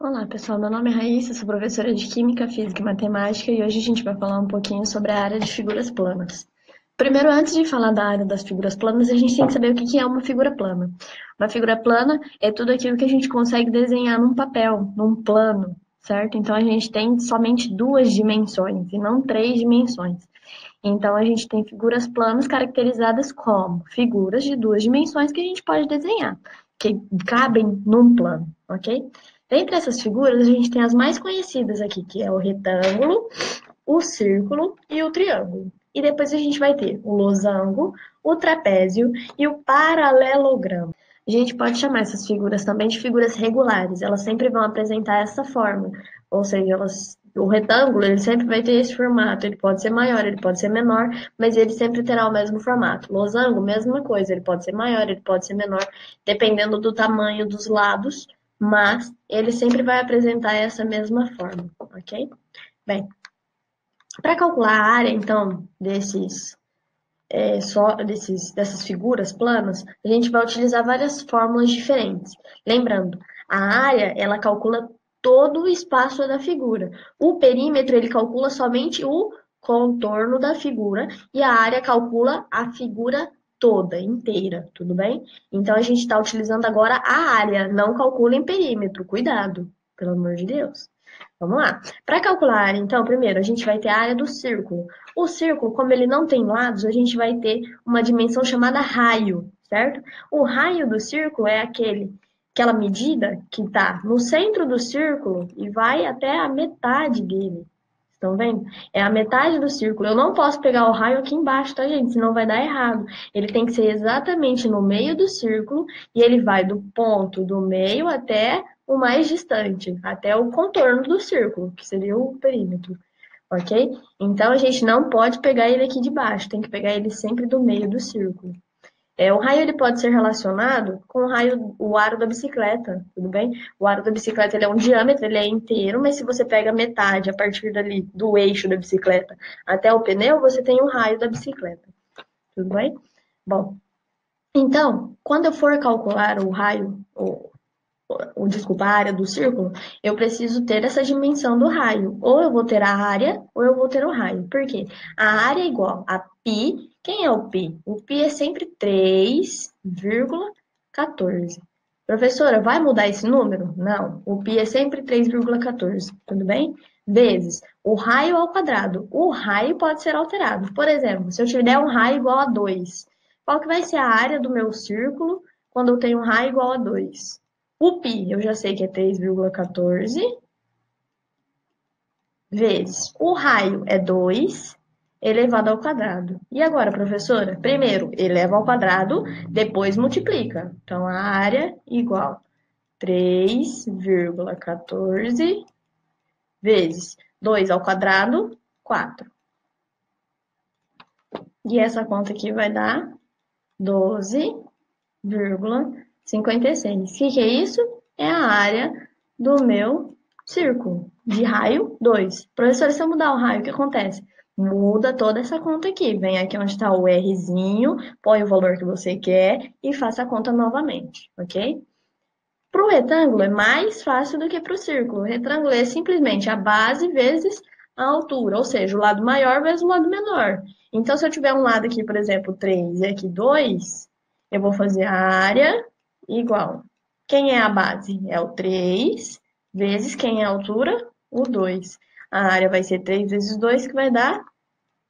Olá, pessoal. Meu nome é Raíssa, sou professora de Química, Física e Matemática e hoje a gente vai falar um pouquinho sobre a área de figuras planas. Primeiro, antes de falar da área das figuras planas, a gente tem que saber o que é uma figura plana. Uma figura plana é tudo aquilo que a gente consegue desenhar num papel, num plano, certo? Então, a gente tem somente duas dimensões e não três dimensões. Então, a gente tem figuras planas caracterizadas como figuras de duas dimensões que a gente pode desenhar, que cabem num plano, ok? Dentre essas figuras, a gente tem as mais conhecidas aqui, que é o retângulo, o círculo e o triângulo. E depois a gente vai ter o losango, o trapézio e o paralelogramo. A gente pode chamar essas figuras também de figuras regulares. Elas sempre vão apresentar essa forma, ou seja, o retângulo ele sempre vai ter esse formato. Ele pode ser maior, ele pode ser menor, mas ele sempre terá o mesmo formato. Losango, mesma coisa. Ele pode ser maior, ele pode ser menor, dependendo do tamanho dos lados, mas ele sempre vai apresentar essa mesma forma, ok? Bem, para calcular a área, então, dessas figuras planas, a gente vai utilizar várias fórmulas diferentes. Lembrando, a área, ela calcula todo o espaço da figura. O perímetro, ele calcula somente o contorno da figura e a área calcula a figura toda, inteira, tudo bem? Então, a gente está utilizando agora a área, não calcula em perímetro. Cuidado, pelo amor de Deus. Vamos lá. Para calcular a área, então, primeiro, a gente vai ter a área do círculo. O círculo, como ele não tem lados, a gente vai ter uma dimensão chamada raio, certo? O raio do círculo é aquela medida que está no centro do círculo e vai até a metade dele. Estão vendo? É a metade do círculo. Eu não posso pegar o raio aqui embaixo, tá, gente? Senão vai dar errado. Ele tem que ser exatamente no meio do círculo e ele vai do ponto do meio até o mais distante, até o contorno do círculo, que seria o perímetro, ok? Então a gente não pode pegar ele aqui de baixo, tem que pegar ele sempre do meio do círculo. O raio ele pode ser relacionado com o aro da bicicleta, tudo bem? O aro da bicicleta ele é um diâmetro, ele é inteiro, mas se você pega metade a partir dali do eixo da bicicleta até o pneu, você tem o raio da bicicleta, tudo bem? Bom, então, quando eu for calcular o raio, desculpa, a área do círculo, eu preciso ter essa dimensão do raio. Ou eu vou ter a área, ou eu vou ter o raio. Por quê? A área é igual a π. Quem é o π? O π é sempre 3,14. Professora, vai mudar esse número? Não. O π é sempre 3,14. Tudo bem? Vezes o raio ao quadrado. O raio pode ser alterado. Por exemplo, se eu tiver um raio igual a 2, qual que vai ser a área do meu círculo quando eu tenho um raio igual a 2? O π, eu já sei que é 3,14, vezes o raio é 2 elevado ao quadrado. E agora, professora? Primeiro, eleva ao quadrado, depois multiplica. Então, a área igual 3,14 vezes 2 ao quadrado, 4. E essa conta aqui vai dar 12,56. O que é isso? É a área do meu círculo de raio 2. Professor, se eu mudar o raio, o que acontece? Muda toda essa conta aqui. Vem aqui onde está o Rzinho, põe o valor que você quer e faça a conta novamente, ok? Para o retângulo é mais fácil do que para o círculo. O retângulo é simplesmente a base vezes a altura, ou seja, o lado maior vezes o lado menor. Então, se eu tiver um lado aqui, por exemplo, 3 e aqui 2, eu vou fazer a área igual. Quem é a base? É o 3 vezes quem é a altura? O 2. A área vai ser 3 vezes 2, que vai dar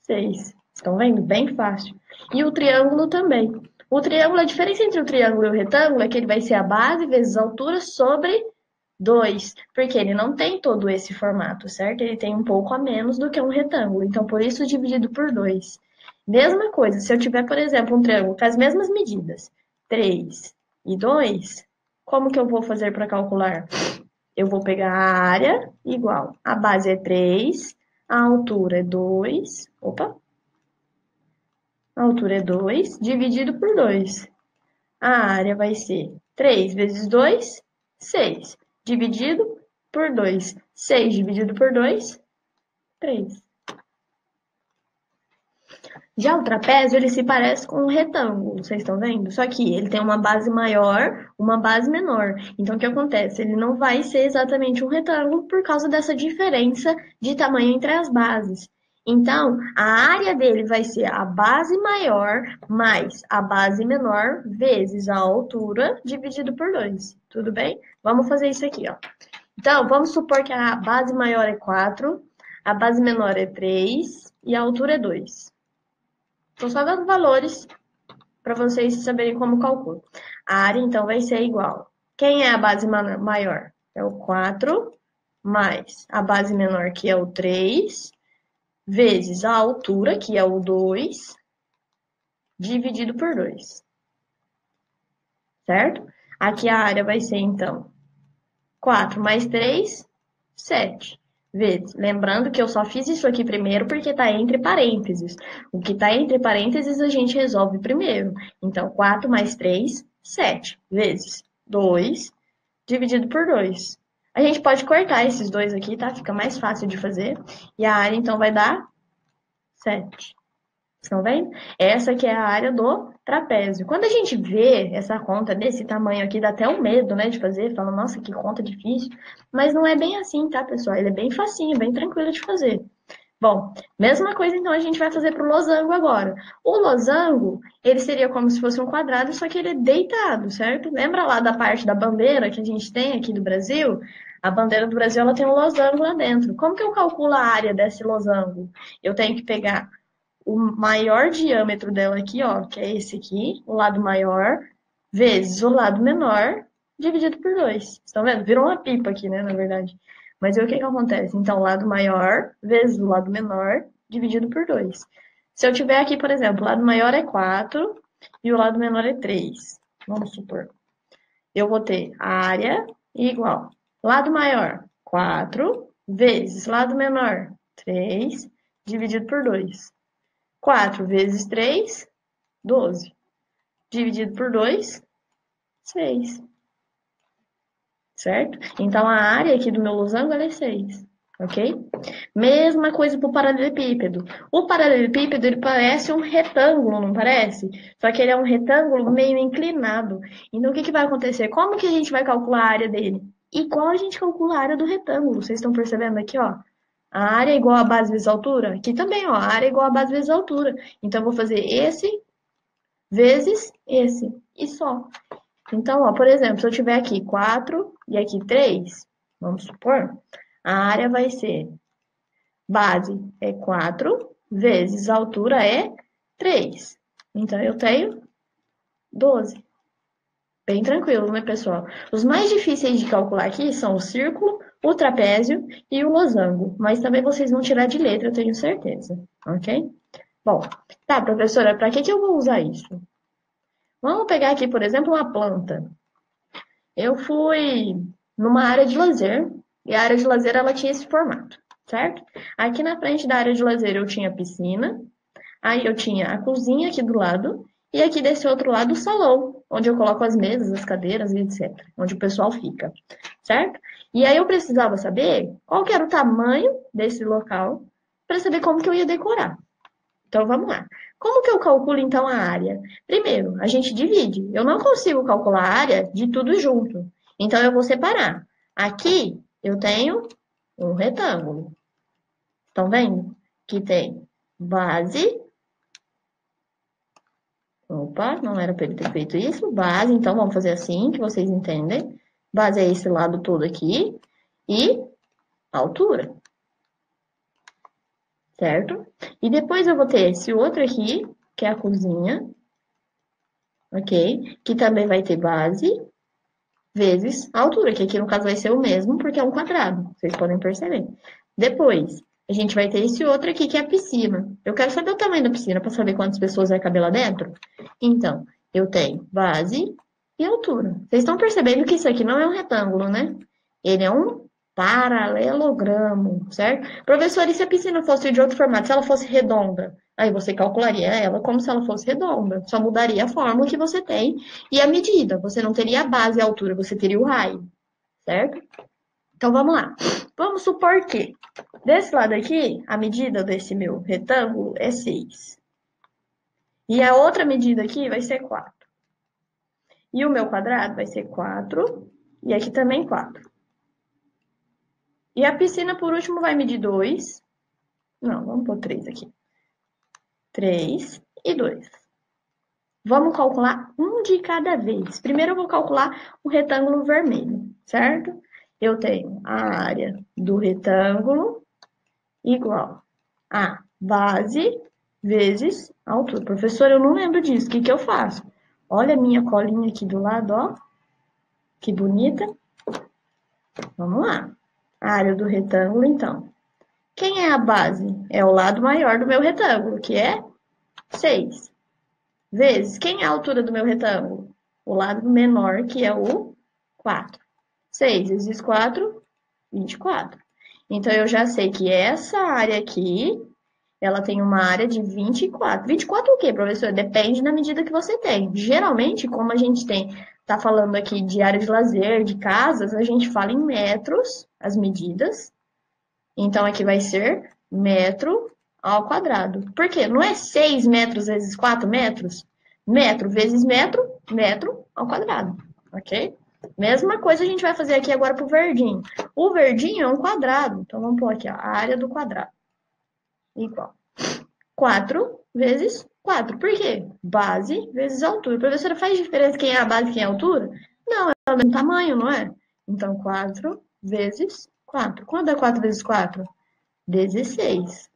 6. Estão vendo? Bem fácil. E o triângulo também. O triângulo, a diferença entre o triângulo e o retângulo é que ele vai ser a base vezes a altura sobre 2, porque ele não tem todo esse formato, certo? Ele tem um pouco a menos do que um retângulo, então por isso dividido por 2. Mesma coisa, se eu tiver, por exemplo, um triângulo com as mesmas medidas, 3 e 2, como que eu vou fazer para calcular? Eu vou pegar a área igual, a base é 3, a altura é 2, opa, a altura é 2, dividido por 2. A área vai ser 3 vezes 2, 6. Dividido por 2. 6 dividido por 2, 3. Já o trapézio, ele se parece com um retângulo, vocês estão vendo? Só que ele tem uma base maior, uma base menor. Então, o que acontece? Ele não vai ser exatamente um retângulo por causa dessa diferença de tamanho entre as bases. Então, a área dele vai ser a base maior mais a base menor vezes a altura dividido por 2. Tudo bem? Vamos fazer isso aqui, ó. Então, vamos supor que a base maior é 4, a base menor é 3 e a altura é 2. Estou só dando valores para vocês saberem como calcula. A área, então, vai ser igual. Quem é a base maior? É o 4, mais a base menor, que é o 3, vezes a altura, que é o 2, dividido por 2. Certo? Aqui a área vai ser, então, 4 mais 3, 7. Vezes. Lembrando que eu só fiz isso aqui primeiro porque está entre parênteses. O que está entre parênteses a gente resolve primeiro. Então, 4 mais 3, 7. Vezes 2, dividido por 2. A gente pode cortar esses dois aqui, tá? Fica mais fácil de fazer. E a área, então, vai dar 7. Estão vendo? Essa aqui é a área do trapézio. Quando a gente vê essa conta desse tamanho aqui, dá até um medo, né, de fazer. Fala, nossa, que conta difícil. Mas não é bem assim, tá, pessoal? Ele é bem facinho, bem tranquilo de fazer. Bom, mesma coisa então a gente vai fazer para o losango agora. O losango, ele seria como se fosse um quadrado, só que ele é deitado, certo? Lembra lá da parte da bandeira que a gente tem aqui do Brasil? A bandeira do Brasil, ela tem um losango lá dentro. Como que eu calculo a área desse losango? Eu tenho que pegar o maior diâmetro dela aqui, ó, que é esse aqui, o lado maior, vezes o lado menor, dividido por 2. Estão vendo? Virou uma pipa aqui, né, na verdade. Mas aí o que que acontece? Então, o lado maior vezes o lado menor, dividido por 2. Se eu tiver aqui, por exemplo, o lado maior é 4 e o lado menor é 3, vamos supor. Eu vou ter área igual. Lado maior, 4, vezes lado menor, 3, dividido por 2. 4 vezes 3, 12. Dividido por 2, 6. Certo? Então, a área aqui do meu losango é 6. Ok? Mesma coisa para o paralelepípedo. O paralelepípedo, ele parece um retângulo, não parece? Só que ele é um retângulo meio inclinado. Então, o que que vai acontecer? Como que a gente vai calcular a área dele? Igual a gente calcula a área do retângulo. Vocês estão percebendo aqui, ó? A área é igual a base vezes a altura? Aqui também, ó. A área é igual a base vezes a altura. Então, eu vou fazer esse vezes esse. E só. Então, ó, por exemplo, se eu tiver aqui 4 e aqui 3, vamos supor, a área vai ser base é 4 vezes a altura é 3. Então, eu tenho 12. Bem tranquilo, né, pessoal? Os mais difíceis de calcular aqui são o círculo, o trapézio e o losango. Mas também vocês vão tirar de letra, eu tenho certeza. Ok? Bom, tá, professora, para que eu vou usar isso? Vamos pegar aqui, por exemplo, uma planta. Eu fui numa área de lazer, e a área de lazer ela tinha esse formato, certo? Aqui na frente da área de lazer eu tinha a piscina, aí eu tinha a cozinha aqui do lado, e aqui desse outro lado o salão, onde eu coloco as mesas, as cadeiras e etc., onde o pessoal fica, certo? E aí eu precisava saber qual que era o tamanho desse local para saber como que eu ia decorar. Então vamos lá. Como que eu calculo então a área? Primeiro, a gente divide. Eu não consigo calcular a área de tudo junto. Então eu vou separar. Aqui eu tenho um retângulo. Estão vendo? Que tem base. Opa, não era para ele ter feito isso. Base, então vamos fazer assim, que vocês entendem. Base é esse lado todo aqui. E altura. Certo? E depois eu vou ter esse outro aqui, que é a cozinha. Ok? Que também vai ter base vezes a altura, que aqui no caso vai ser o mesmo, porque é um quadrado, vocês podem perceber. Depois, a gente vai ter esse outro aqui, que é a piscina. Eu quero saber o tamanho da piscina, para saber quantas pessoas vai caber lá dentro. Então, eu tenho base e altura. Vocês estão percebendo que isso aqui não é um retângulo, né? Ele é um paralelogramo, certo? Professor, e se a piscina fosse de outro formato, se ela fosse redonda? Aí você calcularia ela como se ela fosse redonda. Só mudaria a fórmula que você tem e a medida. Você não teria a base e a altura, você teria o raio, certo? Então vamos lá. Vamos supor que desse lado aqui, a medida desse meu retângulo é 6. E a outra medida aqui vai ser 4. E o meu quadrado vai ser 4. E aqui também 4. E a piscina, por último, vai medir 2. Não, vamos pôr 3 aqui. 3 e 2. Vamos calcular um de cada vez. Primeiro eu vou calcular o retângulo vermelho, certo? Eu tenho a área do retângulo igual a base vezes a altura. Professor, eu não lembro disso. O que eu faço? Olha a minha colinha aqui do lado, ó. Que bonita. Vamos lá. A área do retângulo, então. Quem é a base? É o lado maior do meu retângulo, que é 6. Vezes, quem é a altura do meu retângulo? O lado menor, que é o 4. 6 vezes 4, 24. Então, eu já sei que essa área aqui, ela tem uma área de 24. 24 o quê, professor? Depende da medida que você tem. Geralmente, como a gente tá falando aqui de área de lazer, de casas, a gente fala em metros, as medidas. Então, aqui vai ser metro ao quadrado. Por quê? Não é 6 metros vezes 4 metros? Metro vezes metro, metro ao quadrado, ok? Mesma coisa a gente vai fazer aqui agora para o verdinho. O verdinho é um quadrado, então vamos pôr aqui, ó, a área do quadrado. Igual. 4 vezes 4. Por quê? Base vezes altura. Professora, faz diferença quem é a base e quem é a altura? Não, é o mesmo tamanho, não é? Então, 4 vezes 4. Quanto é 4 vezes 4? 16.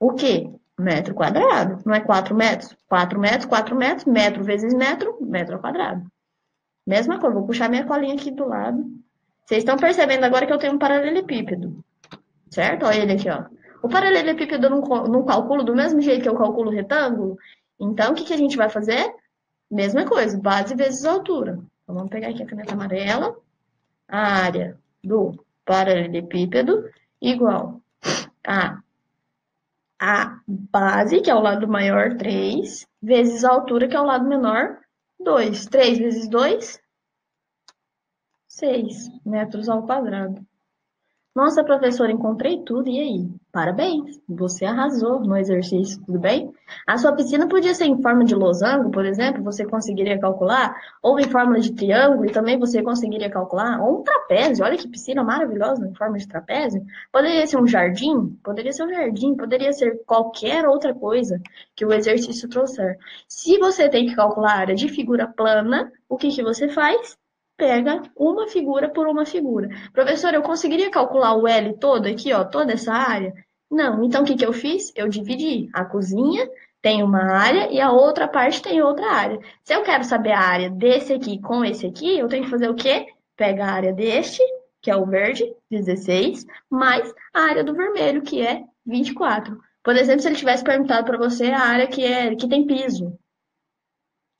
O quê? Metro quadrado. Não é 4 metros? 4 metros, 4 metros, metro vezes metro, metro ao quadrado. Mesma coisa, vou puxar minha colinha aqui do lado. Vocês estão percebendo agora que eu tenho um paralelepípedo, certo? Olha ele aqui, ó. O paralelepípedo eu não calculo do mesmo jeito que eu calculo o retângulo. Então, o que a gente vai fazer? Mesma coisa, base vezes altura. Então, vamos pegar aqui a caneta amarela. A área do paralelepípedo igual a base, que é o lado maior, 3, vezes a altura, que é o lado menor, 2. 3 vezes 2, 6 metros ao quadrado. Nossa, professora, encontrei tudo, e aí? Parabéns, você arrasou no exercício, tudo bem? A sua piscina podia ser em forma de losango, por exemplo, você conseguiria calcular, ou em forma de triângulo, e também você conseguiria calcular, ou um trapézio, olha que piscina maravilhosa em forma de trapézio. Poderia ser um jardim, poderia ser qualquer outra coisa que o exercício trouxer. Se você tem que calcular a área de figura plana, o que você faz? Pega uma figura por uma figura. Professor, eu conseguiria calcular o L todo aqui, ó, toda essa área? Não. Então, o que eu fiz? Eu dividi. A cozinha tem uma área e a outra parte tem outra área. Se eu quero saber a área desse aqui com esse aqui, eu tenho que fazer o quê? Pega a área deste, que é o verde, 16, mais a área do vermelho, que é 24. Por exemplo, se ele tivesse perguntado para você a área que tem piso,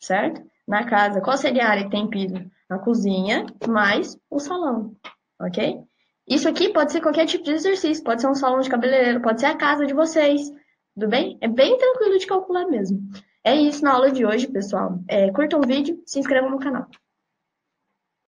certo? Na casa, qual seria a área que tem piso? A cozinha mais o salão, ok? Isso aqui pode ser qualquer tipo de exercício, pode ser um salão de cabeleireiro, pode ser a casa de vocês, tudo bem? É bem tranquilo de calcular mesmo. É isso na aula de hoje, pessoal. Curtam o vídeo, se inscrevam no canal.